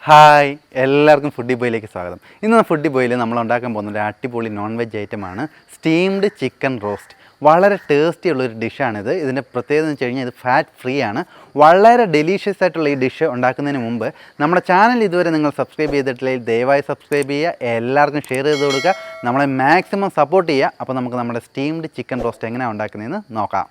Hi എല്ലാവർക്കും ഫുഡിബോയിലേക്ക് സ്വാഗതം. ഇന്ന് ഫുഡിബോയിൽ നമ്മൾ ഉണ്ടാക്കാൻ പോകുന്ന ഒരു അടിപൊളി നോൺ വെജ് ഐറ്റമാണ് സ്റ്റീംഡ് ചിക്കൻ റോസ്റ്റ്. വളരെ ടേസ്റ്റി ഉള്ളൊരു ഡിഷാണിത്. ഇതിൻ്റെ പ്രത്യേകത എന്ന് വെച്ച് കഴിഞ്ഞാൽ ഇത് ഫാറ്റ് ഫ്രീ ആണ്. വളരെ ഡെലീഷ്യസ് ആയിട്ടുള്ള ഈ ഡിഷ് ഉണ്ടാക്കുന്നതിന് മുമ്പ് നമ്മുടെ ചാനൽ ഇതുവരെ നിങ്ങൾ സബ്സ്ക്രൈബ് ചെയ്തിട്ടില്ലെങ്കിൽ ദയവായി സബ്സ്ക്രൈബ് ചെയ്യുക, എല്ലാവർക്കും ഷെയർ ചെയ്ത് കൊടുക്കുക, നമ്മളെ മാക്സിമം സപ്പോർട്ട് ചെയ്യുക. അപ്പോൾ നമുക്ക് നമ്മുടെ സ്റ്റീംഡ് ചിക്കൻ റോസ്റ്റ് എങ്ങനെയാണ് ഉണ്ടാക്കുന്നതെന്ന് നോക്കാം.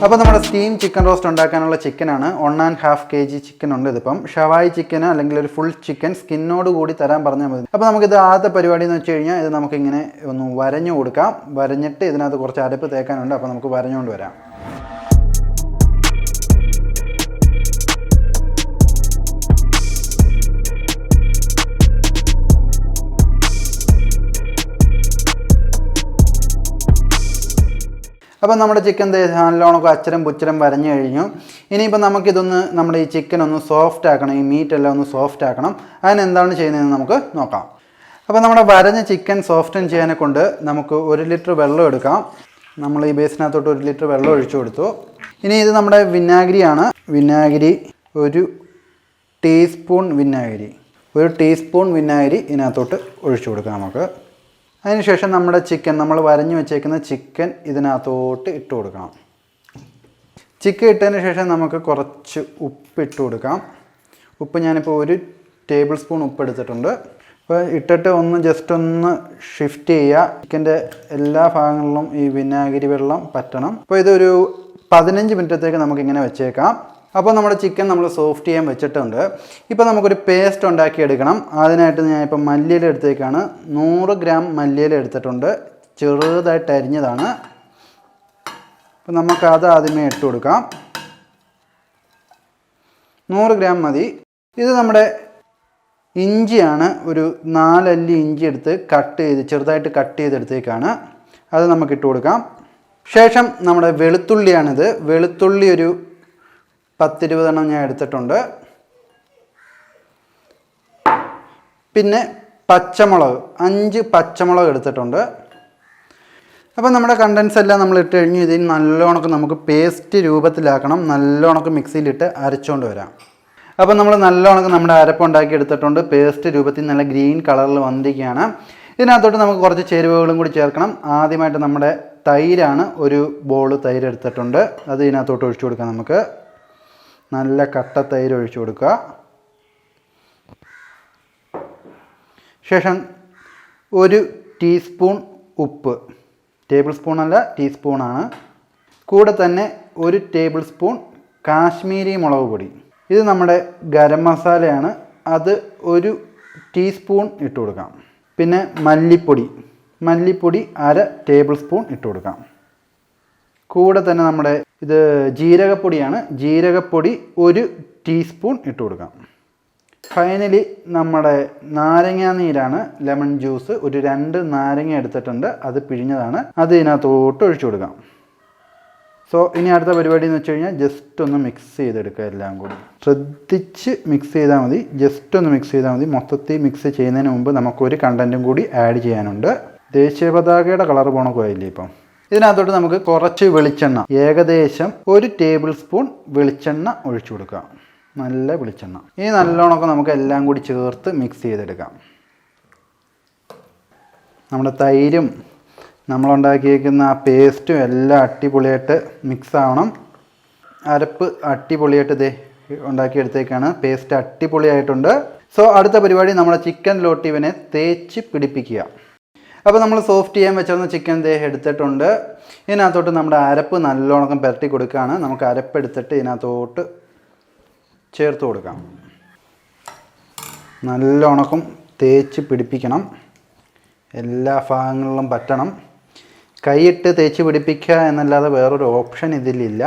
അപ്പോൾ നമ്മുടെ സ്റ്റീം ചിക്കൻ റോസ്റ്റ് ഉണ്ടാക്കാനുള്ള ചിക്കനാണ് 1.5 kg ചിക്കൻ ഉണ്ട്. ഇതിപ്പം ഷവായി ചിക്കന് അല്ലെങ്കിൽ ഒരു ഫുൾ ചിക്കൻ സ്കിന്നോട് കൂടി തരാൻ പറഞ്ഞാൽ മതി. അപ്പോൾ നമുക്കിത് ആദ്യത്തെ പരിപാടി എന്ന് വെച്ച് കഴിഞ്ഞാൽ ഇത് നമുക്കിങ്ങനെ ഒന്ന് വരഞ്ഞു കൊടുക്കാം. വരഞ്ഞിട്ട് ഇതിനകത്ത് കുറച്ച് അരപ്പ് തേക്കാനുണ്ട്. അപ്പോൾ നമുക്ക് വരഞ്ഞുകൊണ്ട് വരാം. അപ്പോൾ നമ്മുടെ ചിക്കൻ നല്ലോണമൊക്കെ അച്ചരം പുച്ചരം വരഞ്ഞു കഴിഞ്ഞു. ഇനിയിപ്പോൾ നമുക്കിതൊന്ന് നമ്മുടെ ഈ ചിക്കൻ ഒന്ന് സോഫ്റ്റ് ആക്കണം, ഈ മീറ്റ് എല്ലാം ഒന്ന് സോഫ്റ്റ് ആക്കണം. അതിനെന്താണ് ചെയ്യുന്നതെന്ന് നമുക്ക് നോക്കാം. അപ്പോൾ നമ്മുടെ വരഞ്ഞ ചിക്കൻ സോഫ്റ്റൻ ചെയ്യാനെ കൊണ്ട് നമുക്ക് 1 ലിറ്റർ വെള്ളം എടുക്കാം. നമ്മൾ ഈ ബേസിനകത്തോട്ട് 1 ലിറ്റർ വെള്ളം ഒഴിച്ചു കൊടുത്തു. ഇനി ഇത് നമ്മുടെ വിനാഗിരിയാണ്. വിനാഗിരി 1 ടീസ്പൂൺ വിനാഗിരി, 1 ടീസ്പൂൺ വിനാഗിരി ഇതിനകത്തോട്ട് ഒഴിച്ചു കൊടുക്കാം നമുക്ക്. അതിനുശേഷം നമ്മുടെ ചിക്കൻ, നമ്മൾ വരഞ്ഞു വെച്ചേക്കുന്ന ചിക്കൻ ഇതിനകത്തോട്ട് ഇട്ട് കൊടുക്കണം. ചിക്കൻ ഇട്ടതിന് ശേഷം നമുക്ക് കുറച്ച് ഉപ്പ് ഇട്ട് കൊടുക്കാം. ഉപ്പ് ഞാനിപ്പോൾ 1 ടേബിൾ സ്പൂൺ ഉപ്പ് എടുത്തിട്ടുണ്ട്. അപ്പോൾ ഇട്ടിട്ട് ഒന്ന് ജസ്റ്റ് ഒന്ന് ഷിഫ്റ്റ് ചെയ്യുക. ചിക്കൻ്റെ എല്ലാ ഭാഗങ്ങളിലും ഈ വിനാഗിരി വെള്ളം പറ്റണം. അപ്പോൾ ഇതൊരു 15 മിനിറ്റത്തേക്ക് നമുക്കിങ്ങനെ വെച്ചേക്കാം. അപ്പോൾ നമ്മുടെ ചിക്കൻ നമ്മൾ സോഫ്റ്റ് ചെയ്യാൻ വെച്ചിട്ടുണ്ട്. ഇപ്പോൾ നമുക്കൊരു പേസ്റ്റ് ഉണ്ടാക്കിയെടുക്കണം. അതിനായിട്ട് ഞാനിപ്പോൾ മല്ലിയില എടുത്തേക്കാണ്. 100 ഗ്രാം മല്ലിയില എടുത്തിട്ടുണ്ട്, ചെറുതായിട്ട് അരിഞ്ഞതാണ്. അപ്പോൾ നമുക്കത് ആദ്യമേ ഇട്ട് കൊടുക്കാം. 100 ഗ്രാം മതി. ഇത് നമ്മുടെ ഇഞ്ചിയാണ്. ഒരു 4 അല്ലി ഇഞ്ചി എടുത്ത് ചെറുതായിട്ട് കട്ട് ചെയ്തെടുത്തേക്കാണ്. അത് നമുക്ക് ഇട്ട് കൊടുക്കാം. ശേഷം നമ്മുടെ വെളുത്തുള്ളിയാണിത്. വെളുത്തുള്ളി ഒരു 10-20 എണ്ണം ഞാൻ എടുത്തിട്ടുണ്ട്. പിന്നെ പച്ചമുളക് 5 പച്ചമുളക് എടുത്തിട്ടുണ്ട്. അപ്പോൾ നമ്മുടെ കണ്ടൻസ് എല്ലാം നമ്മൾ ഇട്ട് കഴിഞ്ഞ് ഇതിൽ നല്ലോണം നമുക്ക് പേസ്റ്റ് രൂപത്തിലാക്കണം. നല്ലോണം മിക്സിയിലിട്ട് അരച്ചുകൊണ്ട് വരാം. അപ്പോൾ നമ്മൾ നല്ലോണം നമ്മുടെ അരപ്പുണ്ടാക്കി എടുത്തിട്ടുണ്ട്. പേസ്റ്റ് രൂപത്തിൽ നല്ല ഗ്രീൻ കളറിൽ വന്നിരിക്കുകയാണ്. ഇതിനകത്തോട്ട് നമുക്ക് കുറച്ച് ചേരുവകളും കൂടി ചേർക്കണം. ആദ്യമായിട്ട് നമ്മുടെ തൈരാണ്. 1 ബോൾ തൈര് എടുത്തിട്ടുണ്ട്. അത് ഇതിനകത്തോട്ട് ഒഴിച്ചു കൊടുക്കാം. നമുക്ക് നല്ല കട്ട തൈര് ഒഴിച്ചു കൊടുക്കുക. ശേഷം 1 ടീസ്പൂൺ ഉപ്പ്, ടേബിൾ സ്പൂൺ അല്ല ടീസ്പൂണാണ്. കൂടെ തന്നെ 1 ടേബിൾ സ്പൂൺ കാശ്മീരി മുളക് പൊടി. ഇത് നമ്മുടെ ഗരം മസാലയാണ്. അത് 1 ടീസ്പൂൺ ഇട്ട് കൊടുക്കാം. പിന്നെ മല്ലിപ്പൊടി 1/2 ടേബിൾ സ്പൂൺ ഇട്ട് കൊടുക്കാം. കൂടെ തന്നെ നമ്മുടെ ഇത് ജീരകപ്പൊടിയാണ്. ജീരകപ്പൊടി 1 ടീസ്പൂൺ ഇട്ട് കൊടുക്കാം. ഫൈനലി നമ്മുടെ നാരങ്ങ നീരാണ്, ലെമൺ ജ്യൂസ്. ഒരു 2 നാരങ്ങ എടുത്തിട്ടുണ്ട്, അത് പിഴിഞ്ഞതാണ്. അത് ഇതിനകത്തോട്ട് ഒഴിച്ചു കൊടുക്കാം. സോ ഇനി അടുത്ത പരിപാടി എന്ന് വെച്ച് കഴിഞ്ഞാൽ ജസ്റ്റ് ഒന്ന് മിക്സ് ചെയ്തെടുക്കുക. എല്ലാം കൂടി ശ്രദ്ധിച്ച് മിക്സ് ചെയ്താൽ മതി. ജസ്റ്റ് ഒന്ന് മിക്സ് ചെയ്താൽ മതി. മൊത്തത്തിൽ മിക്സ് ചെയ്യുന്നതിന് മുമ്പ് നമുക്കൊരു കണ്ടൻറ്റും കൂടി ആഡ് ചെയ്യാനുണ്ട്. ദേശീയ പതാകയുടെ കളർ പോണക്കുമായില്ലേ ഇപ്പം. ഇതിനകത്തോട്ട് നമുക്ക് കുറച്ച് വെളിച്ചെണ്ണ, ഏകദേശം 1 ടേബിൾ സ്പൂൺ വെളിച്ചെണ്ണ ഒഴിച്ചു കൊടുക്കാം. നല്ല വെളിച്ചെണ്ണ. ഇനി നല്ലോണമൊക്കെ നമുക്ക് എല്ലാം കൂടി ചേർത്ത് മിക്സ് ചെയ്തെടുക്കാം. നമ്മുടെ തൈരും നമ്മളുണ്ടാക്കിയേക്കുന്ന ആ പേസ്റ്റും എല്ലാം അടിപൊളിയായിട്ട് മിക്സ് ആവണം. അരപ്പ് അടിപൊളിയായിട്ട് ഉണ്ടാക്കിയെടുത്തേക്കാണ്. പേസ്റ്റ് അടിപൊളിയായിട്ടുണ്ട്. സോ അടുത്ത പരിപാടി നമ്മുടെ ചിക്കനിലോട്ട് ഇവനെ തേച്ച് പിടിപ്പിക്കുക. അപ്പോൾ നമ്മൾ സോഫ്റ്റ് ചെയ്യാൻ വെച്ചിരുന്ന ചിക്കൻ എടുത്തിട്ടുണ്ട്. ഇതിനകത്തോട്ട് നമ്മുടെ അരപ്പ് നല്ലോണം പുരട്ടി കൊടുക്കുകയാണ്. നമുക്ക് അരപ്പ് എടുത്തിട്ട് ഇതിനകത്തോട്ട് ചേർത്ത് കൊടുക്കാം. നല്ലോണം തേച്ച് പിടിപ്പിക്കണം. എല്ലാ ഭാഗങ്ങളിലും പറ്റണം. കൈയിട്ട് തേച്ച് പിടിപ്പിക്കുക എന്നല്ലാതെ വേറൊരു ഓപ്ഷൻ ഇതിലില്ല.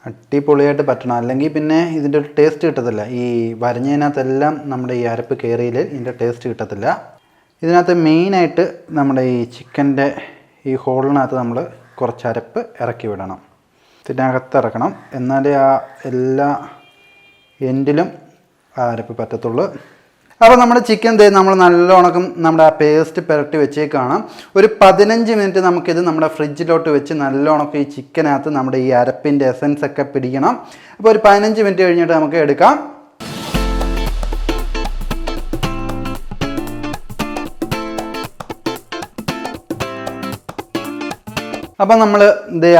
അടിപൊളിയായിട്ട് പറ്റണം. അല്ലെങ്കിൽ പിന്നെ ഇതിൻ്റെ ഒരു ടേസ്റ്റ് കിട്ടത്തില്ല. ഈ വരഞ്ഞതിനകത്തെല്ലാം നമ്മുടെ ഈ അരപ്പ് കയറിയിൽ ഇതിൻ്റെ ടേസ്റ്റ് കിട്ടത്തില്ല. ഇതിനകത്ത് മെയിനായിട്ട് നമ്മുടെ ഈ ചിക്കൻ്റെ ഈ ഹോളിനകത്ത് നമ്മൾ കുറച്ച് അരപ്പ് ഇറക്കി വിടണം. ഇതിനകത്ത് ഇറക്കണം. എന്നാലേ ആ എല്ലാ എൻഡിലും ആ അരപ്പ് പറ്റത്തുള്ളൂ. അപ്പോൾ നമ്മുടെ ചിക്കൻ നമ്മൾ നല്ലോണം നമ്മുടെ ആ പേസ്റ്റ് പുരട്ടി വെച്ചേക്കാണ്. ഒരു 15 മിനിറ്റ് നമുക്കിത് നമ്മുടെ ഫ്രിഡ്ജിലോട്ട് വെച്ച് നല്ലോണം ഈ ചിക്കനകത്ത് നമ്മുടെ ഈ അരപ്പിൻ്റെ എസൻസ് ഒക്കെ പിടിക്കണം. അപ്പോൾ ഒരു 15 മിനിറ്റ് കഴിഞ്ഞിട്ട് നമുക്ക് എടുക്കാം. അപ്പോൾ നമ്മൾ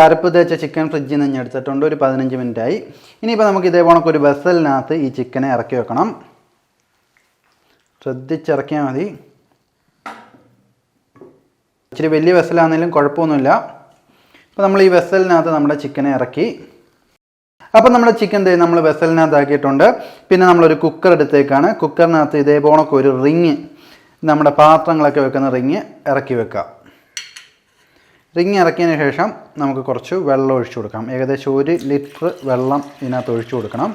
അരപ്പ് തേച്ച ചിക്കൻ ഫ്രിഡ്ജിൽ നിന്ന് എടുത്തിട്ടുണ്ട്. ഒരു 15 മിനിറ്റായി. ഇനിയിപ്പോൾ നമുക്ക് ഇതേപോലെ ഒരു വെസലിനകത്ത് ഈ ചിക്കനെ ഇറക്കി വെക്കണം. ശ്രദ്ധിച്ചിറക്കിയാൽ മതി. ഇച്ചിരി വലിയ വെസലാണെങ്കിലും കുഴപ്പമൊന്നുമില്ല. അപ്പോൾ നമ്മൾ ഈ വെസലിനകത്ത് നമ്മുടെ ചിക്കനെ ഇറക്കി. അപ്പോൾ നമ്മുടെ ചിക്കൻ നമ്മൾ വെസലിനകത്ത് ആക്കിയിട്ടുണ്ട്. പിന്നെ നമ്മളൊരു കുക്കർ എടുത്തേക്കാണ്. കുക്കറിനകത്ത് ഇതേപോലെ ഒരു റിങ്, നമ്മുടെ പാത്രങ്ങളൊക്കെ വെക്കുന്ന റിങ് ഇറക്കി വെക്കുക. റിങ് ഇറക്കിയതിന് ശേഷം നമുക്ക് കുറച്ച് വെള്ളം ഒഴിച്ചു കൊടുക്കാം. ഏകദേശം 1 ലിറ്റർ വെള്ളം ഇതിനകത്ത് ഒഴിച്ചു കൊടുക്കണം.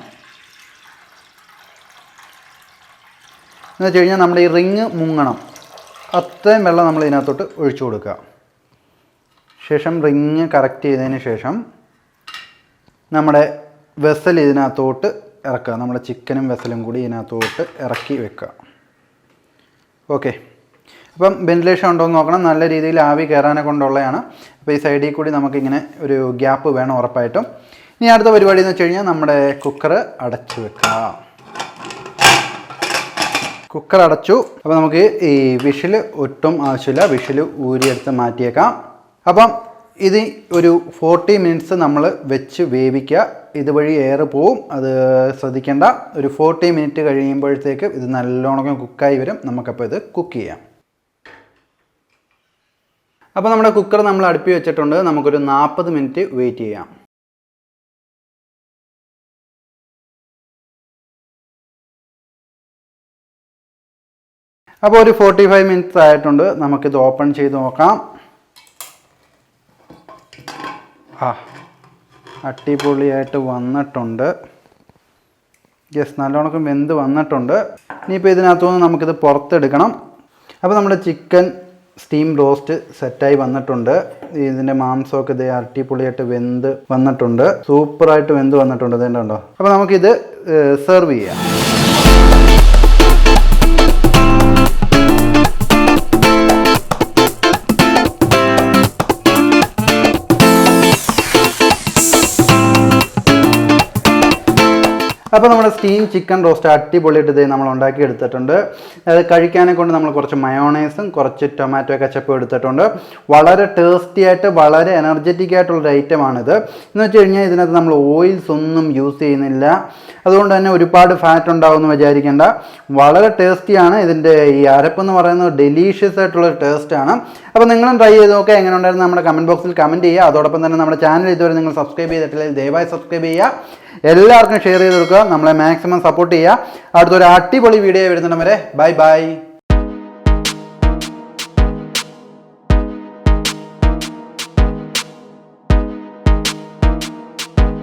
എന്ന് വെച്ച് കഴിഞ്ഞാൽ നമ്മുടെ ഈ റിങ് മുങ്ങണം, അത്രയും വെള്ളം നമ്മൾ ഇതിനകത്തോട്ട് ഒഴിച്ചു കൊടുക്കുക. ശേഷം റിങ് കറക്റ്റ് ചെയ്തതിന് ശേഷം നമ്മുടെ വെസൽ ഇതിനകത്തോട്ട് ഇറക്കുക. നമ്മുടെ ചിക്കനും വെസലും കൂടി ഇതിനകത്തോട്ട് ഇറക്കി വെക്കുക. ഓക്കെ, അപ്പം വെന്റിലേഷൻ ഉണ്ടോ എന്ന് നോക്കണം. നല്ല രീതിയിൽ ആവി കയറാനെ കൊണ്ടുള്ളതാണ്. അപ്പോൾ ഈ സൈഡിൽ കൂടി നമുക്കിങ്ങനെ ഒരു ഗ്യാപ്പ് വേണം ഉറപ്പായിട്ടും. ഇനി അടുത്ത പരിപാടി എന്ന് വെച്ച് കഴിഞ്ഞാൽ നമ്മുടെ കുക്കർ അടച്ചു വെക്കുക. കുക്കർ അടച്ചു. അപ്പോൾ നമുക്ക് ഈ വിഷിൽ ഒട്ടും ആവശ്യമില്ല. വിഷിൽ ഊരിയെടുത്ത് മാറ്റിയേക്കാം. അപ്പം ഇത് ഒരു 40 മിനിറ്റ്സ് നമ്മൾ വെച്ച് വേവിക്കുക. ഇതുവഴി എയർ പോവും, അത് ശ്രദ്ധിക്കേണ്ട. ഒരു 40 മിനിറ്റ് കഴിയുമ്പോഴത്തേക്ക് ഇത് നല്ലോണം കുക്കായി വരും. നമുക്കപ്പോൾ ഇത് കുക്ക് ചെയ്യാം. അപ്പോൾ നമ്മുടെ കുക്കർ നമ്മൾ അടുപ്പി വെച്ചിട്ടുണ്ട്. നമുക്കൊരു 40 മിനിറ്റ് വെയിറ്റ് ചെയ്യാം. അപ്പോൾ ഒരു 45 മിനിറ്റ്സ് ആയിട്ടുണ്ട്. നമുക്കിത് ഓപ്പൺ ചെയ്ത് നോക്കാം. അടിപൊളിയായിട്ട് വന്നിട്ടുണ്ട്. യെസ്, നല്ലോണം വെന്ത് വന്നിട്ടുണ്ട്. ഇനിയിപ്പോൾ ഇതിനകത്തുനിന്ന് നമുക്കിത് പുറത്തെടുക്കണം. അപ്പോൾ നമ്മുടെ ചിക്കൻ സ്റ്റീം റോസ്റ്റ് സെറ്റായി വന്നിട്ടുണ്ട്. ഇതിൻ്റെ മാംസമൊക്കെ ഇത് അടിപൊളിയായിട്ട് വെന്ത് വന്നിട്ടുണ്ട്. സൂപ്പറായിട്ട് വെന്ത് വന്നിട്ടുണ്ട്. ഇതുണ്ടോ? അപ്പോൾ നമുക്കിത് സെർവ് ചെയ്യാം. അപ്പോൾ നമ്മുടെ സ്റ്റീം ചിക്കൻ റോസ്റ്റ് അടിപൊളിയായിട്ട് നമ്മൾ ഉണ്ടാക്കി എടുത്തിട്ടുണ്ട്. അത് കഴിക്കാനെ കൊണ്ട് നമ്മൾ കുറച്ച് മയോണൈസും കുറച്ച് ടൊമാറ്റോ കച്ചപ്പും എടുത്തിട്ടുണ്ട്. വളരെ ടേസ്റ്റി ആയിട്ട് വളരെ എനർജറ്റിക് ആയിട്ടുള്ളൊരു ഐറ്റമാണിത്. എന്ന് വെച്ച് കഴിഞ്ഞാൽ ഇതിനകത്ത് നമ്മൾ ഓയിൽസ് ഒന്നും യൂസ് ചെയ്യുന്നില്ല. അതുകൊണ്ട് തന്നെ ഒരുപാട് ഫാറ്റ് ഉണ്ടാവുമെന്ന് വിചാരിക്കേണ്ട. വളരെ ടേസ്റ്റിയാണ്. ഇതിൻ്റെ ഈ അരപ്പെന്ന് പറയുന്നത് ഡെലീഷ്യസ് ആയിട്ടുള്ളൊരു ടേസ്റ്റാണ്. അപ്പോൾ നിങ്ങളും ട്രൈ ചെയ്ത് നോക്കുക. എങ്ങനെ ഉണ്ടായിരുന്നു നമ്മുടെ കമൻറ്റ് ബോക്സിൽ കമൻറ്റ് ചെയ്യുക. അതോടൊപ്പം തന്നെ നമ്മുടെ ചാനൽ ഇതുവരെ നിങ്ങൾ സബ്സ്ക്രൈബ് ചെയ്തിട്ടില്ലെങ്കിൽ ദയവായി സബ്സ്ക്രൈബ് ചെയ്യുക. എല്ലാവർക്കും ഷെയർ ചെയ്ത് കൊടുക്കുക. നമ്മളെ മാക്സിമം സപ്പോർട്ട് ചെയ്യുക. അടുത്തൊരു അടിപൊളി വീഡിയോ വരുന്നുണ്ട് വരെ. Bye bye.